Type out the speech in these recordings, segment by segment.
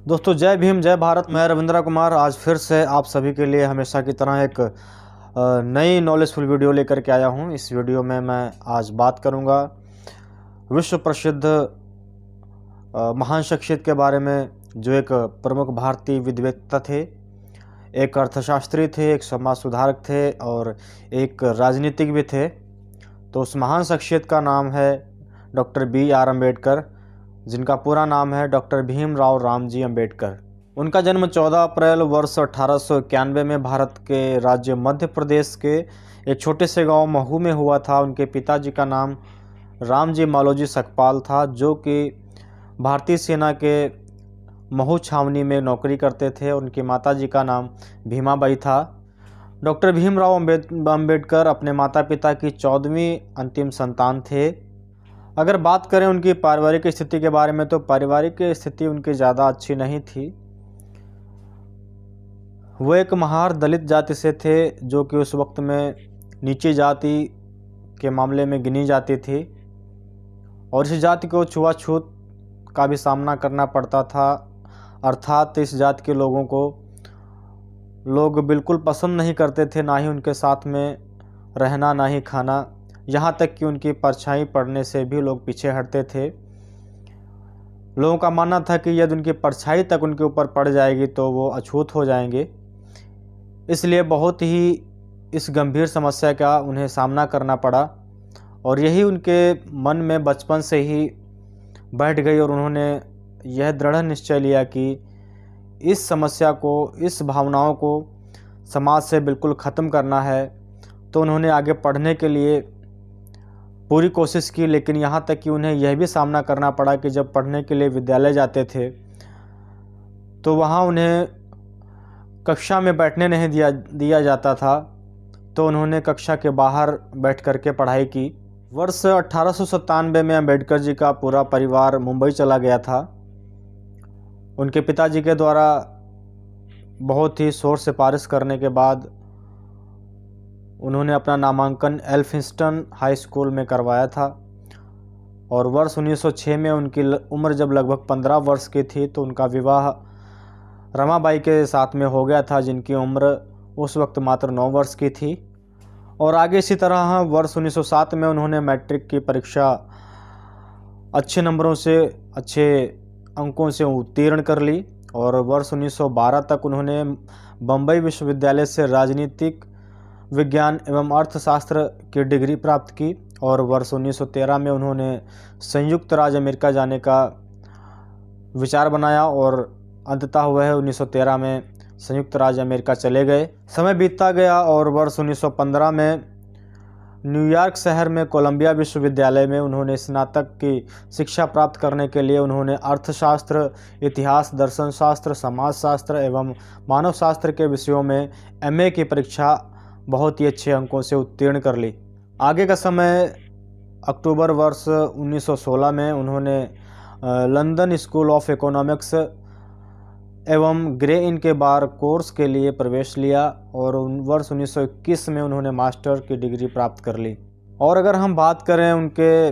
दोस्तों जय भीम जय भारत। मैं रविंद्र कुमार आज फिर से आप सभी के लिए हमेशा की तरह एक नई नॉलेजफुल वीडियो लेकर के आया हूं। इस वीडियो में मैं आज बात करूंगा विश्व प्रसिद्ध महान शख्सियत के बारे में, जो एक प्रमुख भारतीय विद्वता थे, एक अर्थशास्त्री थे, एक समाज सुधारक थे और एक राजनीतिक भी थे। तो उस महान शख्सियत का नाम है डॉक्टर B.R. अम्बेडकर, जिनका पूरा नाम है डॉक्टर भीमराव रामजी अम्बेडकर। उनका जन्म 14 अप्रैल वर्ष 1891 में भारत के राज्य मध्य प्रदेश के एक छोटे से गांव महू में हुआ था। उनके पिताजी का नाम रामजी मालोजी सकपाल था, जो कि भारतीय सेना के महू छावनी में नौकरी करते थे। उनकी माताजी का नाम भीमाबाई था। डॉक्टर भीमराव अम्बेडकर अपने माता पिता की 14वीं अंतिम संतान थे। अगर बात करें उनकी पारिवारिक स्थिति के बारे में, तो पारिवारिक स्थिति उनकी ज़्यादा अच्छी नहीं थी। वो एक महार दलित जाति से थे, जो कि उस वक्त में नीची जाति के मामले में गिनी जाती थी और इस जाति को छुआछूत का भी सामना करना पड़ता था। अर्थात इस जाति के लोगों को लोग बिल्कुल पसंद नहीं करते थे, ना ही उनके साथ में रहना, ना ही खाना, यहाँ तक कि उनकी परछाई पड़ने से भी लोग पीछे हटते थे। लोगों का मानना था कि यदि उनकी परछाई तक उनके ऊपर पड़ जाएगी तो वो अछूत हो जाएंगे। इसलिए बहुत ही इस गंभीर समस्या का उन्हें सामना करना पड़ा और यही उनके मन में बचपन से ही बैठ गई और उन्होंने यह दृढ़ निश्चय लिया कि इस समस्या को, इस भावनाओं को समाज से बिल्कुल ख़त्म करना है। तो उन्होंने आगे पढ़ने के लिए पूरी कोशिश की, लेकिन यहाँ तक कि उन्हें यह भी सामना करना पड़ा कि जब पढ़ने के लिए विद्यालय जाते थे तो वहाँ उन्हें कक्षा में बैठने नहीं दिया जाता था। तो उन्होंने कक्षा के बाहर बैठ कर के पढ़ाई की। वर्ष 1897 में अम्बेडकर जी का पूरा परिवार मुंबई चला गया था। उनके पिताजी के द्वारा बहुत ही शोर सिफारिश करने के बाद उन्होंने अपना नामांकन एल्फिंस्टन हाई स्कूल में करवाया था और वर्ष 1906 में उनकी उम्र जब लगभग 15 वर्ष की थी तो उनका विवाह रमाबाई के साथ में हो गया था, जिनकी उम्र उस वक्त मात्र 9 वर्ष की थी। और आगे इसी तरह वर्ष 1907 में उन्होंने मैट्रिक की परीक्षा अच्छे नंबरों से, अच्छे अंकों से उत्तीर्ण कर ली और वर्ष 1912 तक उन्होंने बम्बई विश्वविद्यालय से राजनीतिक विज्ञान एवं अर्थशास्त्र की डिग्री प्राप्त की और वर्ष 1913 में उन्होंने संयुक्त राज्य अमेरिका जाने का विचार बनाया और अंततः वह 1913 में संयुक्त राज्य अमेरिका चले गए। समय बीतता गया और वर्ष 1915 में न्यूयॉर्क शहर में कोलंबिया विश्वविद्यालय में उन्होंने स्नातक की शिक्षा प्राप्त करने के लिए उन्होंने अर्थशास्त्र, इतिहास, दर्शन शास्त्र, समाजशास्त्र एवं मानव शास्त्र के विषयों में MA की परीक्षा बहुत ही अच्छे अंकों से उत्तीर्ण कर ली। आगे का समय अक्टूबर वर्ष 1916 में उन्होंने लंदन स्कूल ऑफ इकोनॉमिक्स एवं ग्रे इन के बार कोर्स के लिए प्रवेश लिया और वर्ष 1921 में उन्होंने मास्टर की डिग्री प्राप्त कर ली। और अगर हम बात करें उनके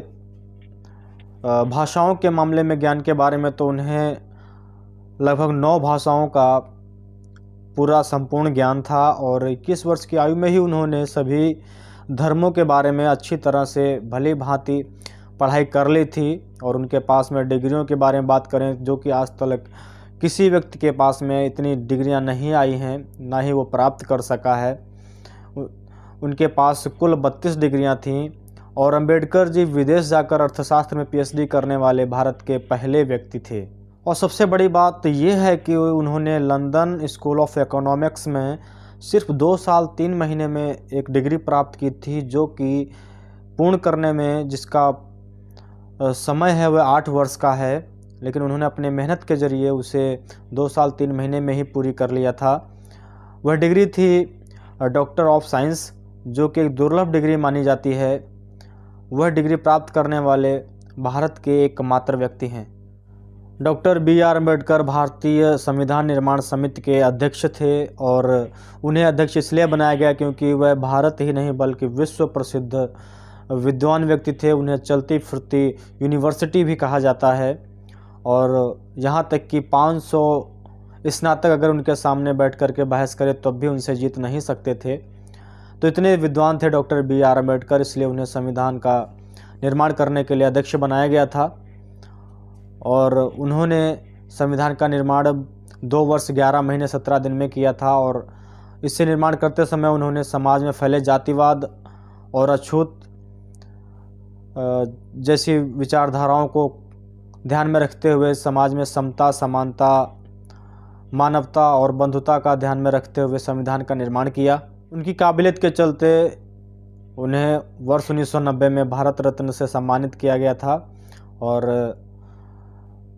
भाषाओं के मामले में ज्ञान के बारे में, तो उन्हें लगभग 9 भाषाओं का पूरा संपूर्ण ज्ञान था और 21 वर्ष की आयु में ही उन्होंने सभी धर्मों के बारे में अच्छी तरह से भली भांति पढ़ाई कर ली थी। और उनके पास में डिग्रियों के बारे में बात करें, जो कि आज तक किसी व्यक्ति के पास में इतनी डिग्रियां नहीं आई हैं, ना ही वो प्राप्त कर सका है। उनके पास कुल 32 डिग्रियां थीं और अम्बेडकर जी विदेश जाकर अर्थशास्त्र में PhD करने वाले भारत के पहले व्यक्ति थे। और सबसे बड़ी बात यह है कि उन्होंने लंदन स्कूल ऑफ इकोनॉमिक्स में सिर्फ 2 साल 3 महीने में एक डिग्री प्राप्त की थी, जो कि पूर्ण करने में जिसका समय है वह 8 वर्ष का है, लेकिन उन्होंने अपने मेहनत के ज़रिए उसे 2 साल 3 महीने में ही पूरी कर लिया था। वह डिग्री थी डॉक्टर ऑफ साइंस, जो कि एक दुर्लभ डिग्री मानी जाती है। वह डिग्री प्राप्त करने वाले भारत के एकमात्र व्यक्ति हैं। Doctor B.R. अम्बेडकर भारतीय संविधान निर्माण समिति के अध्यक्ष थे और उन्हें अध्यक्ष इसलिए बनाया गया क्योंकि वह भारत ही नहीं बल्कि विश्व प्रसिद्ध विद्वान व्यक्ति थे। उन्हें चलती फिरती यूनिवर्सिटी भी कहा जाता है और यहाँ तक कि 500 स्नातक अगर उनके सामने बैठ कर के बहस करे तब भी उनसे जीत नहीं सकते थे। तो इतने विद्वान थे डॉक्टर BR अम्बेडकर, इसलिए उन्हें संविधान का निर्माण करने के लिए अध्यक्ष बनाया गया था। और उन्होंने संविधान का निर्माण 2 वर्ष 11 महीने 17 दिन में किया था। और इससे निर्माण करते समय उन्होंने समाज में फैले जातिवाद और अछूत जैसी विचारधाराओं को ध्यान में रखते हुए समाज में समता, समानता, मानवता और बंधुता का ध्यान में रखते हुए संविधान का निर्माण किया। उनकी काबिलियत के चलते उन्हें वर्ष 1990 में भारत रत्न से सम्मानित किया गया था। और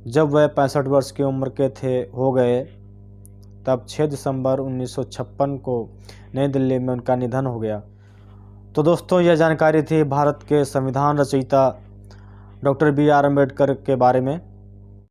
जब वह 65 वर्ष की उम्र के हो गए तब 6 दिसंबर 1956 को नई दिल्ली में उनका निधन हो गया। तो दोस्तों, यह जानकारी थी भारत के संविधान रचयिता डॉक्टर BR अम्बेडकर के बारे में।